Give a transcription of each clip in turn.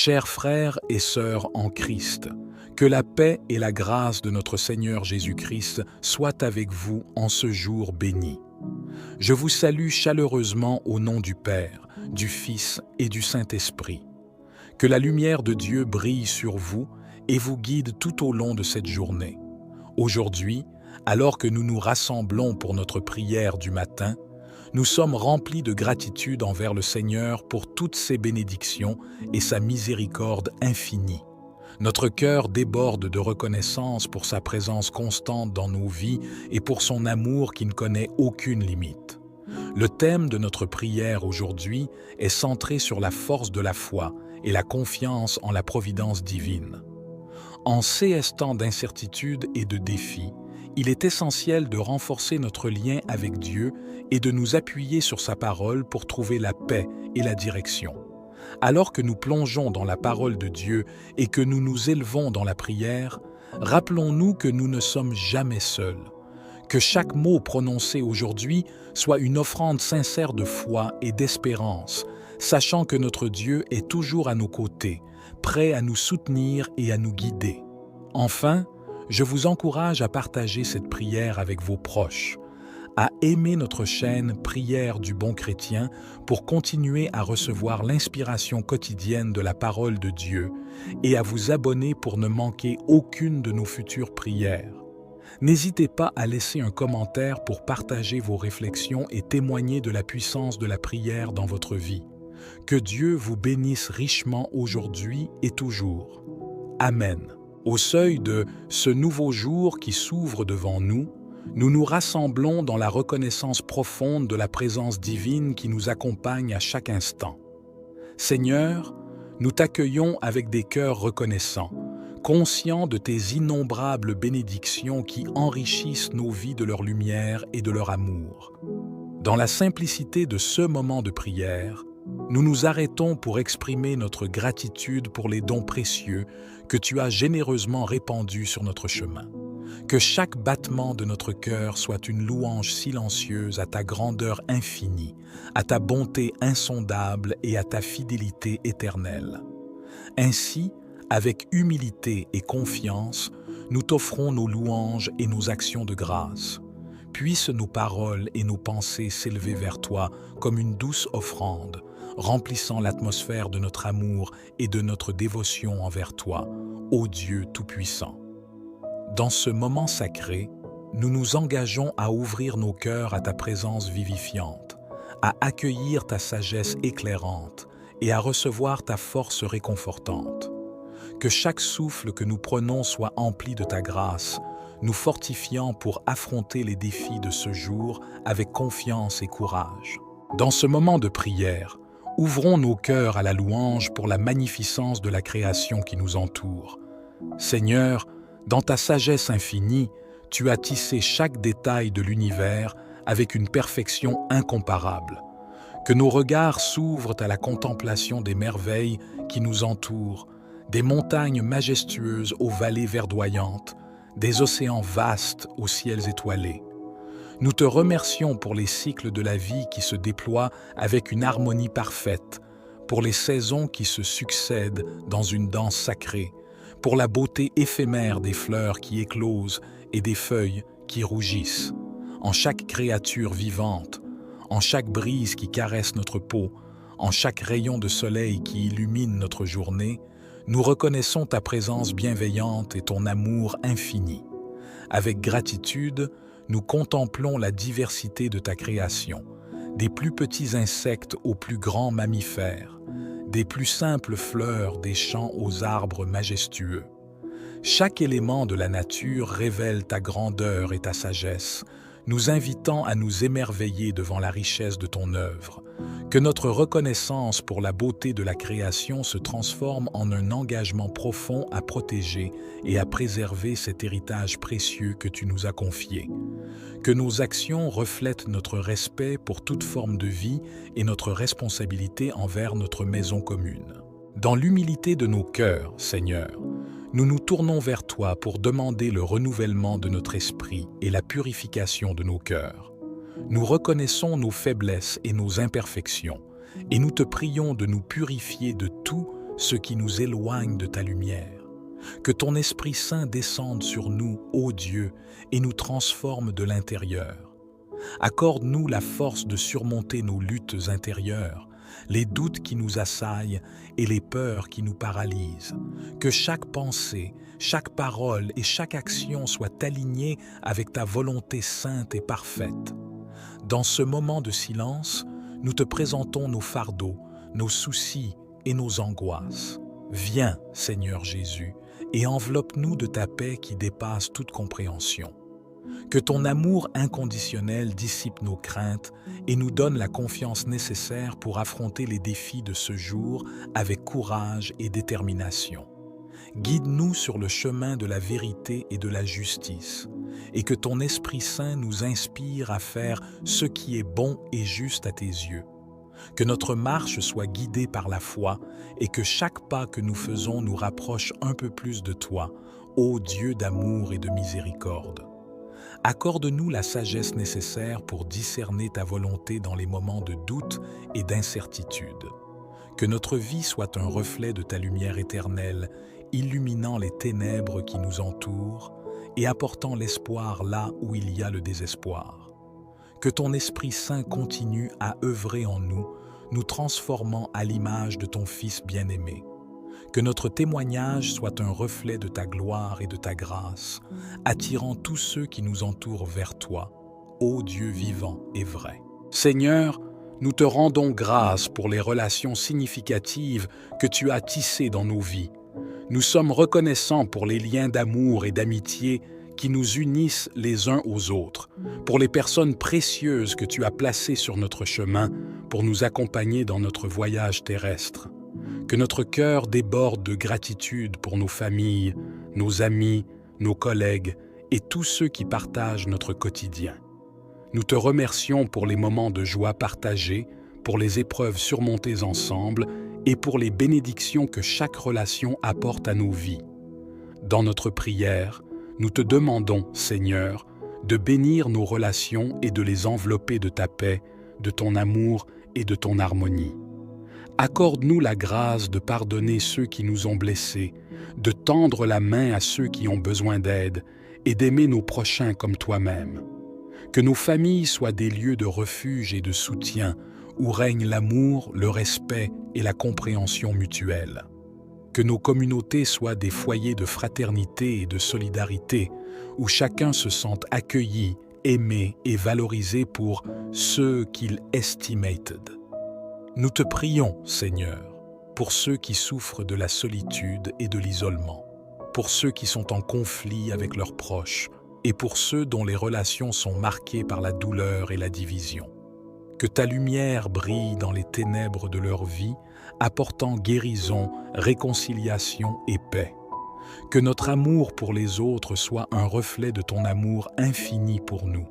Chers frères et sœurs en Christ, que la paix et la grâce de notre Seigneur Jésus-Christ soient avec vous en ce jour béni. Je vous salue chaleureusement au nom du Père, du Fils et du Saint-Esprit. Que la lumière de Dieu brille sur vous et vous guide tout au long de cette journée. Aujourd'hui, alors que nous nous rassemblons pour notre prière du matin, nous sommes remplis de gratitude envers le Seigneur pour toutes ses bénédictions et sa miséricorde infinie. Notre cœur déborde de reconnaissance pour sa présence constante dans nos vies et pour son amour qui ne connaît aucune limite. Le thème de notre prière aujourd'hui est centré sur la force de la foi et la confiance en la providence divine. En ces temps d'incertitude et de défis, il est essentiel de renforcer notre lien avec Dieu et de nous appuyer sur sa parole pour trouver la paix et la direction. Alors que nous plongeons dans la parole de Dieu et que nous nous élevons dans la prière, rappelons-nous que nous ne sommes jamais seuls. Que chaque mot prononcé aujourd'hui soit une offrande sincère de foi et d'espérance, sachant que notre Dieu est toujours à nos côtés, prêt à nous soutenir et à nous guider. Enfin, je vous encourage à partager cette prière avec vos proches, à aimer notre chaîne Prière du bon chrétien pour continuer à recevoir l'inspiration quotidienne de la parole de Dieu et à vous abonner pour ne manquer aucune de nos futures prières. N'hésitez pas à laisser un commentaire pour partager vos réflexions et témoigner de la puissance de la prière dans votre vie. Que Dieu vous bénisse richement aujourd'hui et toujours. Amen. Au seuil de ce nouveau jour qui s'ouvre devant nous, nous nous rassemblons dans la reconnaissance profonde de la présence divine qui nous accompagne à chaque instant. Seigneur, nous t'accueillons avec des cœurs reconnaissants, conscients de tes innombrables bénédictions qui enrichissent nos vies de leur lumière et de leur amour. Dans la simplicité de ce moment de prière, nous nous arrêtons pour exprimer notre gratitude pour les dons précieux que tu as généreusement répandus sur notre chemin. Que chaque battement de notre cœur soit une louange silencieuse à ta grandeur infinie, à ta bonté insondable et à ta fidélité éternelle. Ainsi, avec humilité et confiance, nous t'offrons nos louanges et nos actions de grâce. Puissent nos paroles et nos pensées s'élever vers toi comme une douce offrande, remplissant l'atmosphère de notre amour et de notre dévotion envers toi, ô Dieu Tout-Puissant. Dans ce moment sacré, nous nous engageons à ouvrir nos cœurs à ta présence vivifiante, à accueillir ta sagesse éclairante et à recevoir ta force réconfortante. Que chaque souffle que nous prenons soit empli de ta grâce, nous fortifiant pour affronter les défis de ce jour avec confiance et courage. Dans ce moment de prière, ouvrons nos cœurs à la louange pour la magnificence de la création qui nous entoure. Seigneur, dans ta sagesse infinie, tu as tissé chaque détail de l'univers avec une perfection incomparable. Que nos regards s'ouvrent à la contemplation des merveilles qui nous entourent, des montagnes majestueuses aux vallées verdoyantes, des océans vastes aux ciels étoilés. Nous te remercions pour les cycles de la vie qui se déploient avec une harmonie parfaite, pour les saisons qui se succèdent dans une danse sacrée, pour la beauté éphémère des fleurs qui éclosent et des feuilles qui rougissent, en chaque créature vivante, en chaque brise qui caresse notre peau, en chaque rayon de soleil qui illumine notre journée, nous reconnaissons ta présence bienveillante et ton amour infini. Avec gratitude, nous contemplons la diversité de ta création, des plus petits insectes aux plus grands mammifères, des plus simples fleurs des champs aux arbres majestueux. Chaque élément de la nature révèle ta grandeur et ta sagesse, nous invitant à nous émerveiller devant la richesse de ton œuvre. Que notre reconnaissance pour la beauté de la création se transforme en un engagement profond à protéger et à préserver cet héritage précieux que tu nous as confié. Que nos actions reflètent notre respect pour toute forme de vie et notre responsabilité envers notre maison commune. Dans l'humilité de nos cœurs, Seigneur, nous nous tournons vers toi pour demander le renouvellement de notre esprit et la purification de nos cœurs. Nous reconnaissons nos faiblesses et nos imperfections, et nous te prions de nous purifier de tout ce qui nous éloigne de ta lumière. Que ton Esprit Saint descende sur nous, ô Dieu, et nous transforme de l'intérieur. Accorde-nous la force de surmonter nos luttes intérieures, les doutes qui nous assaillent et les peurs qui nous paralysent. Que chaque pensée, chaque parole et chaque action soient alignées avec ta volonté sainte et parfaite. Dans ce moment de silence, nous te présentons nos fardeaux, nos soucis et nos angoisses. Viens, Seigneur Jésus, et enveloppe-nous de ta paix qui dépasse toute compréhension. Que ton amour inconditionnel dissipe nos craintes et nous donne la confiance nécessaire pour affronter les défis de ce jour avec courage et détermination. Guide-nous sur le chemin de la vérité et de la justice, et que ton Esprit Saint nous inspire à faire ce qui est bon et juste à tes yeux. Que notre marche soit guidée par la foi et que chaque pas que nous faisons nous rapproche un peu plus de toi, ô Dieu d'amour et de miséricorde. Accorde-nous la sagesse nécessaire pour discerner ta volonté dans les moments de doute et d'incertitude. Que notre vie soit un reflet de ta lumière éternelle, illuminant les ténèbres qui nous entourent et apportant l'espoir là où il y a le désespoir. Que ton Esprit Saint continue à œuvrer en nous, nous transformant à l'image de ton Fils bien-aimé. Que notre témoignage soit un reflet de ta gloire et de ta grâce, attirant tous ceux qui nous entourent vers toi, ô Dieu vivant et vrai. Seigneur, nous te rendons grâce pour les relations significatives que tu as tissées dans nos vies. Nous sommes reconnaissants pour les liens d'amour et d'amitié qui nous unissent les uns aux autres, pour les personnes précieuses que tu as placées sur notre chemin pour nous accompagner dans notre voyage terrestre. Que notre cœur déborde de gratitude pour nos familles, nos amis, nos collègues et tous ceux qui partagent notre quotidien. Nous te remercions pour les moments de joie partagés, pour les épreuves surmontées ensemble et pour les bénédictions que chaque relation apporte à nos vies. Dans notre prière, nous te demandons, Seigneur, de bénir nos relations et de les envelopper de ta paix, de ton amour et de ton harmonie. Accorde-nous la grâce de pardonner ceux qui nous ont blessés, de tendre la main à ceux qui ont besoin d'aide et d'aimer nos prochains comme toi-même. Que nos familles soient des lieux de refuge et de soutien où règne l'amour, le respect et la compréhension mutuelle. Que nos communautés soient des foyers de fraternité et de solidarité où chacun se sente accueilli, aimé et valorisé pour ceux qu'il estimated. Nous te prions, Seigneur, pour ceux qui souffrent de la solitude et de l'isolement, pour ceux qui sont en conflit avec leurs proches et pour ceux dont les relations sont marquées par la douleur et la division. Que ta lumière brille dans les ténèbres de leur vie, apportant guérison, réconciliation et paix. Que notre amour pour les autres soit un reflet de ton amour infini pour nous.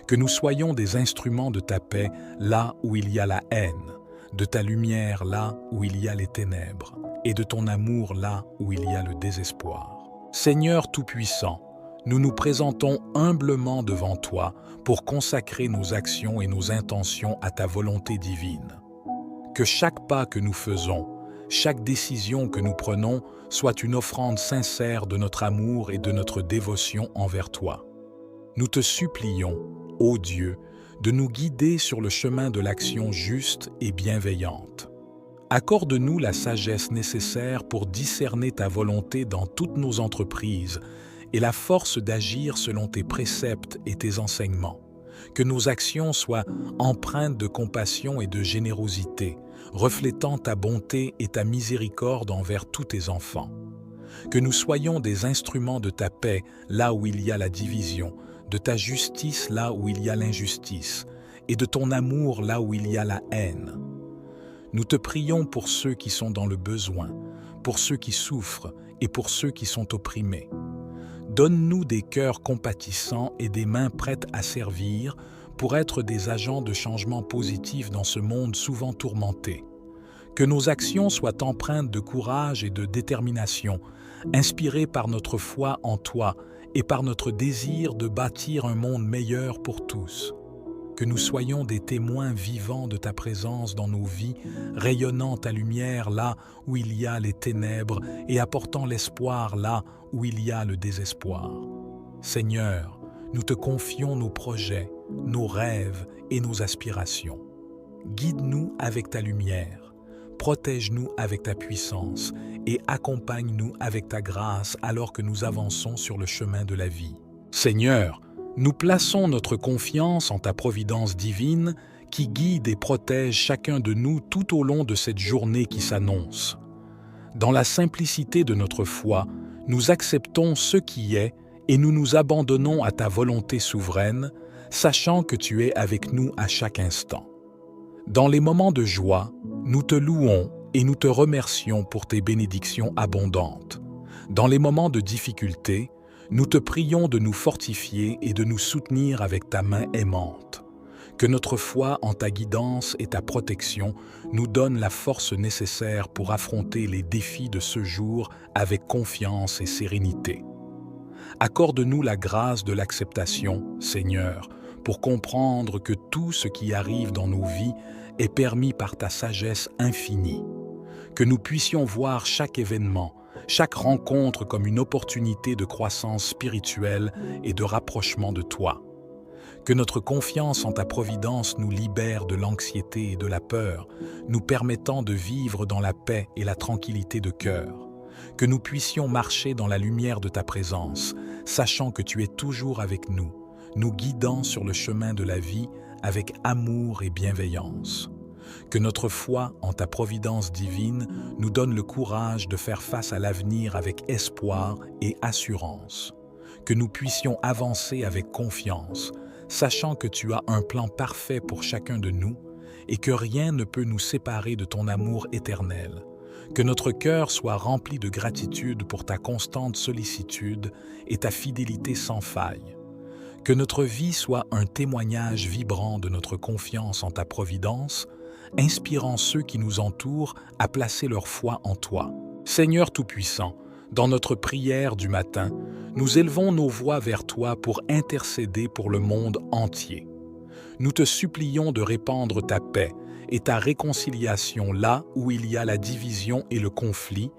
Que nous soyons des instruments de ta paix là où il y a la haine, de ta lumière là où il y a les ténèbres, et de ton amour là où il y a le désespoir. Seigneur Tout-Puissant, nous nous présentons humblement devant toi pour consacrer nos actions et nos intentions à ta volonté divine. Que chaque pas que nous faisons, chaque décision que nous prenons soit une offrande sincère de notre amour et de notre dévotion envers toi. Nous te supplions, ô Dieu, de nous guider sur le chemin de l'action juste et bienveillante. Accorde-nous la sagesse nécessaire pour discerner ta volonté dans toutes nos entreprises et la force d'agir selon tes préceptes et tes enseignements. Que nos actions soient empreintes de compassion et de générosité, reflétant ta bonté et ta miséricorde envers tous tes enfants. Que nous soyons des instruments de ta paix là où il y a la division, de ta justice là où il y a l'injustice, et de ton amour là où il y a la haine. Nous te prions pour ceux qui sont dans le besoin, pour ceux qui souffrent et pour ceux qui sont opprimés. Donne-nous des cœurs compatissants et des mains prêtes à servir pour être des agents de changement positif dans ce monde souvent tourmenté. Que nos actions soient empreintes de courage et de détermination, inspirées par notre foi en toi et par notre désir de bâtir un monde meilleur pour tous. que nous soyons des témoins vivants de ta présence dans nos vies, rayonnant ta lumière là où il y a les ténèbres et apportant l'espoir là où il y a le désespoir. Seigneur, nous te confions nos projets, nos rêves et nos aspirations. Guide-nous avec ta lumière, protège-nous avec ta puissance et accompagne-nous avec ta grâce alors que nous avançons sur le chemin de la vie. Seigneur, nous plaçons notre confiance en ta providence divine qui guide et protège chacun de nous tout au long de cette journée qui s'annonce. Dans la simplicité de notre foi, nous acceptons ce qui est et nous nous abandonnons à ta volonté souveraine, sachant que tu es avec nous à chaque instant. Dans les moments de joie, nous te louons et nous te remercions pour tes bénédictions abondantes. Dans les moments de difficulté, nous te prions de nous fortifier et de nous soutenir avec ta main aimante. Que notre foi en ta guidance et ta protection nous donne la force nécessaire pour affronter les défis de ce jour avec confiance et sérénité. Accorde-nous la grâce de l'acceptation, Seigneur, pour comprendre que tout ce qui arrive dans nos vies est permis par ta sagesse infinie. Que nous puissions voir chaque événement, chaque rencontre comme une opportunité de croissance spirituelle et de rapprochement de toi. Que notre confiance en ta providence nous libère de l'anxiété et de la peur, nous permettant de vivre dans la paix et la tranquillité de cœur. Que nous puissions marcher dans la lumière de ta présence, sachant que tu es toujours avec nous, nous guidant sur le chemin de la vie avec amour et bienveillance. Que notre foi en ta providence divine nous donne le courage de faire face à l'avenir avec espoir et assurance. Que nous puissions avancer avec confiance, sachant que tu as un plan parfait pour chacun de nous et que rien ne peut nous séparer de ton amour éternel. Que notre cœur soit rempli de gratitude pour ta constante sollicitude et ta fidélité sans faille. Que notre vie soit un témoignage vibrant de notre confiance en ta providence, inspirant ceux qui nous entourent à placer leur foi en toi. Seigneur Tout-Puissant, dans notre prière du matin, nous élevons nos voix vers toi pour intercéder pour le monde entier. Nous te supplions de répandre ta paix et ta réconciliation là où il y a la division et le conflit,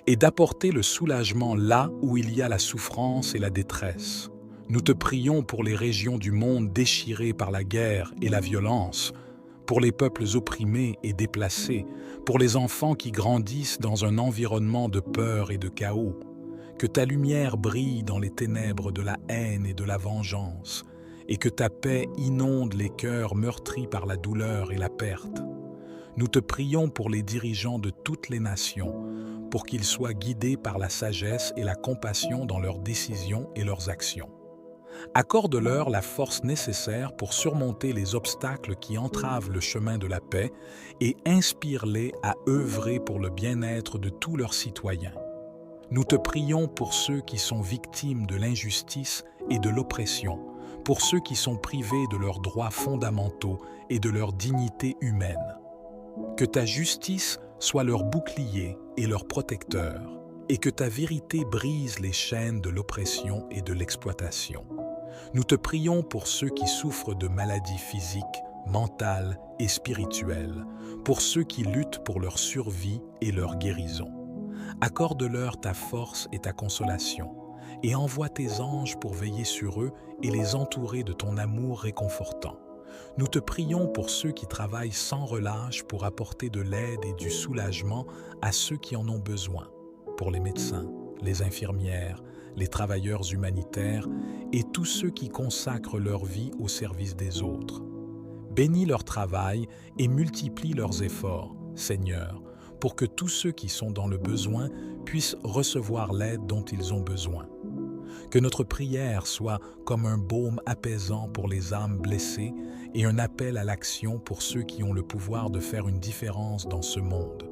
et d'apporter le soulagement là où il y a la souffrance et la détresse. Nous te prions pour les régions du monde déchirées par la guerre et la violence, pour les peuples opprimés et déplacés, pour les enfants qui grandissent dans un environnement de peur et de chaos. Que ta lumière brille dans les ténèbres de la haine et de la vengeance, et que ta paix inonde les cœurs meurtris par la douleur et la perte. Nous te prions pour les dirigeants de toutes les nations, pour qu'ils soient guidés par la sagesse et la compassion dans leurs décisions et leurs actions. Accorde-leur la force nécessaire pour surmonter les obstacles qui entravent le chemin de la paix et inspire-les à œuvrer pour le bien-être de tous leurs citoyens. Nous te prions pour ceux qui sont victimes de l'injustice et de l'oppression, pour ceux qui sont privés de leurs droits fondamentaux et de leur dignité humaine. Que ta justice soit leur bouclier et leur protecteur, et que ta vérité brise les chaînes de l'oppression et de l'exploitation. Nous te prions pour ceux qui souffrent de maladies physiques, mentales et spirituelles, pour ceux qui luttent pour leur survie et leur guérison. Accorde-leur ta force et ta consolation, et envoie tes anges pour veiller sur eux et les entourer de ton amour réconfortant. Nous te prions pour ceux qui travaillent sans relâche pour apporter de l'aide et du soulagement à ceux qui en ont besoin, pour les médecins, les infirmières, les travailleurs humanitaires et tous ceux qui consacrent leur vie au service des autres. Bénis leur travail et multiplie leurs efforts, Seigneur, pour que tous ceux qui sont dans le besoin puissent recevoir l'aide dont ils ont besoin. Que notre prière soit comme un baume apaisant pour les âmes blessées et un appel à l'action pour ceux qui ont le pouvoir de faire une différence dans ce monde.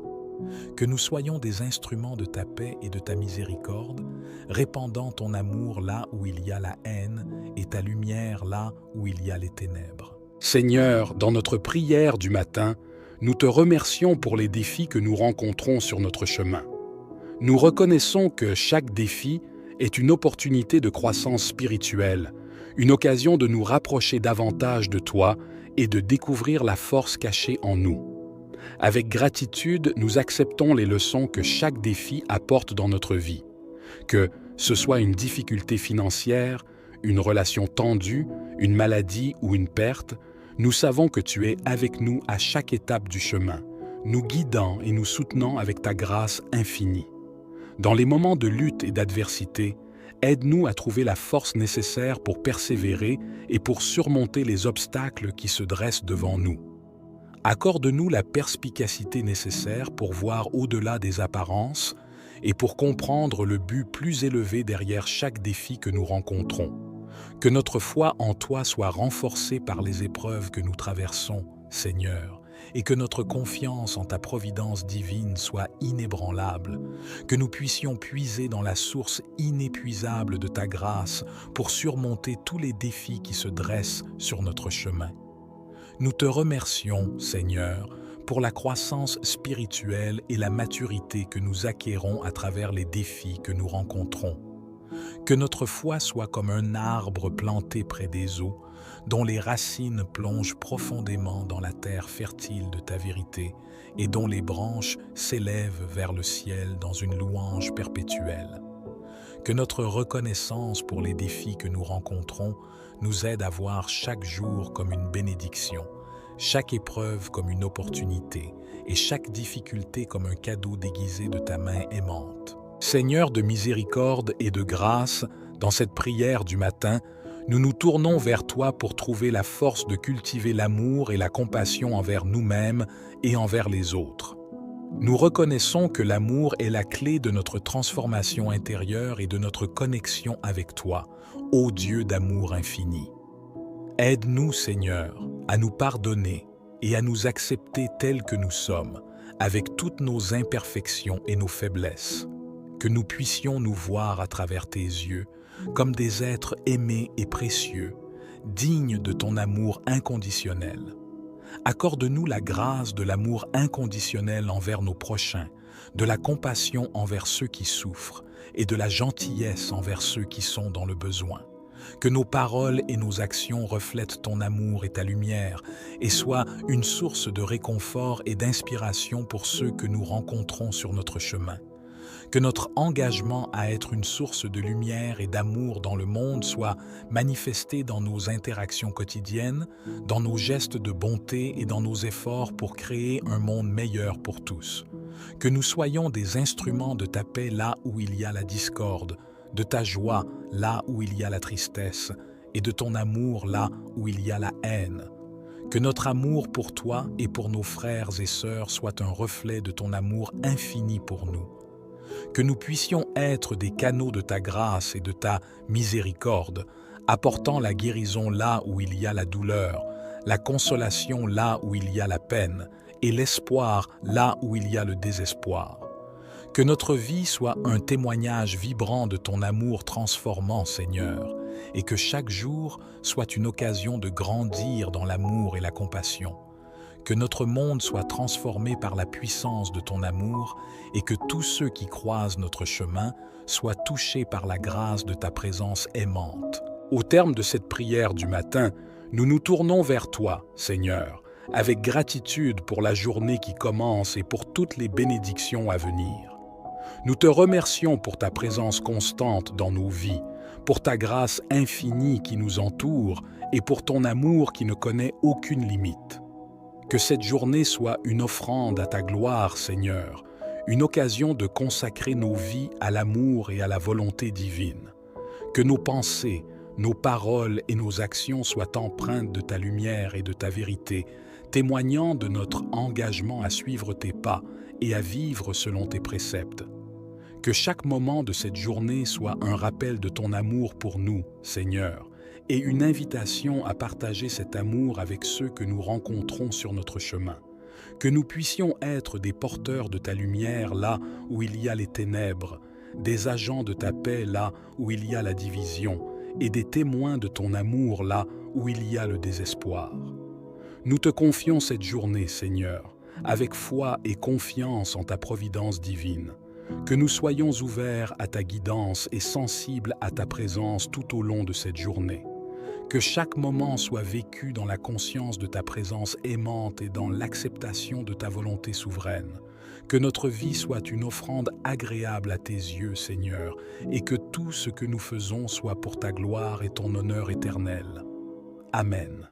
Que nous soyons des instruments de ta paix et de ta miséricorde, répandant ton amour là où il y a la haine et ta lumière là où il y a les ténèbres. Seigneur, dans notre prière du matin, nous te remercions pour les défis que nous rencontrons sur notre chemin. Nous reconnaissons que chaque défi est une opportunité de croissance spirituelle, une occasion de nous rapprocher davantage de toi et de découvrir la force cachée en nous. Avec gratitude, nous acceptons les leçons que chaque défi apporte dans notre vie. Que ce soit une difficulté financière, une relation tendue, une maladie ou une perte, nous savons que tu es avec nous à chaque étape du chemin, nous guidant et nous soutenant avec ta grâce infinie. Dans les moments de lutte et d'adversité, aide-nous à trouver la force nécessaire pour persévérer et pour surmonter les obstacles qui se dressent devant nous. Accorde-nous la perspicacité nécessaire pour voir au-delà des apparences et pour comprendre le but plus élevé derrière chaque défi que nous rencontrons. Que notre foi en toi soit renforcée par les épreuves que nous traversons, Seigneur, et que notre confiance en ta providence divine soit inébranlable, que nous puissions puiser dans la source inépuisable de ta grâce pour surmonter tous les défis qui se dressent sur notre chemin. Nous te remercions, Seigneur, pour la croissance spirituelle et la maturité que nous acquérons à travers les défis que nous rencontrons. Que notre foi soit comme un arbre planté près des eaux, dont les racines plongent profondément dans la terre fertile de ta vérité et dont les branches s'élèvent vers le ciel dans une louange perpétuelle. Que notre reconnaissance pour les défis que nous rencontrons nous aide à voir chaque jour comme une bénédiction, chaque épreuve comme une opportunité et chaque difficulté comme un cadeau déguisé de ta main aimante. Seigneur de miséricorde et de grâce, dans cette prière du matin, nous nous tournons vers toi pour trouver la force de cultiver l'amour et la compassion envers nous-mêmes et envers les autres. Nous reconnaissons que l'amour est la clé de notre transformation intérieure et de notre connexion avec toi, ô Dieu d'amour infini. Aide-nous, Seigneur, à nous pardonner et à nous accepter tels que nous sommes, avec toutes nos imperfections et nos faiblesses. Que nous puissions nous voir à travers tes yeux comme des êtres aimés et précieux, dignes de ton amour inconditionnel. Accorde-nous la grâce de l'amour inconditionnel envers nos prochains, de la compassion envers ceux qui souffrent et de la gentillesse envers ceux qui sont dans le besoin. Que nos paroles et nos actions reflètent ton amour et ta lumière et soient une source de réconfort et d'inspiration pour ceux que nous rencontrons sur notre chemin. Que notre engagement à être une source de lumière et d'amour dans le monde soit manifesté dans nos interactions quotidiennes, dans nos gestes de bonté et dans nos efforts pour créer un monde meilleur pour tous. Que nous soyons des instruments de ta paix là où il y a la discorde, de ta joie là où il y a la tristesse et de ton amour là où il y a la haine. Que notre amour pour toi et pour nos frères et sœurs soit un reflet de ton amour infini pour nous. Que nous puissions être des canaux de ta grâce et de ta miséricorde, apportant la guérison là où il y a la douleur, la consolation là où il y a la peine et l'espoir là où il y a le désespoir. Que notre vie soit un témoignage vibrant de ton amour transformant, Seigneur, et que chaque jour soit une occasion de grandir dans l'amour et la compassion. Que notre monde soit transformé par la puissance de ton amour et que tous ceux qui croisent notre chemin soient touchés par la grâce de ta présence aimante. Au terme de cette prière du matin, nous nous tournons vers toi, Seigneur, avec gratitude pour la journée qui commence et pour toutes les bénédictions à venir. Nous te remercions pour ta présence constante dans nos vies, pour ta grâce infinie qui nous entoure et pour ton amour qui ne connaît aucune limite. Que cette journée soit une offrande à ta gloire, Seigneur, une occasion de consacrer nos vies à l'amour et à la volonté divine. Que nos pensées, nos paroles et nos actions soient empreintes de ta lumière et de ta vérité, témoignant de notre engagement à suivre tes pas et à vivre selon tes préceptes. Que chaque moment de cette journée soit un rappel de ton amour pour nous, Seigneur, et une invitation à partager cet amour avec ceux que nous rencontrons sur notre chemin. Que nous puissions être des porteurs de ta lumière là où il y a les ténèbres, des agents de ta paix là où il y a la division, et des témoins de ton amour là où il y a le désespoir. Nous te confions cette journée, Seigneur, avec foi et confiance en ta providence divine. Que nous soyons ouverts à ta guidance et sensibles à ta présence tout au long de cette journée. Que chaque moment soit vécu dans la conscience de ta présence aimante et dans l'acceptation de ta volonté souveraine. Que notre vie soit une offrande agréable à tes yeux, Seigneur, et que tout ce que nous faisons soit pour ta gloire et ton honneur éternel. Amen.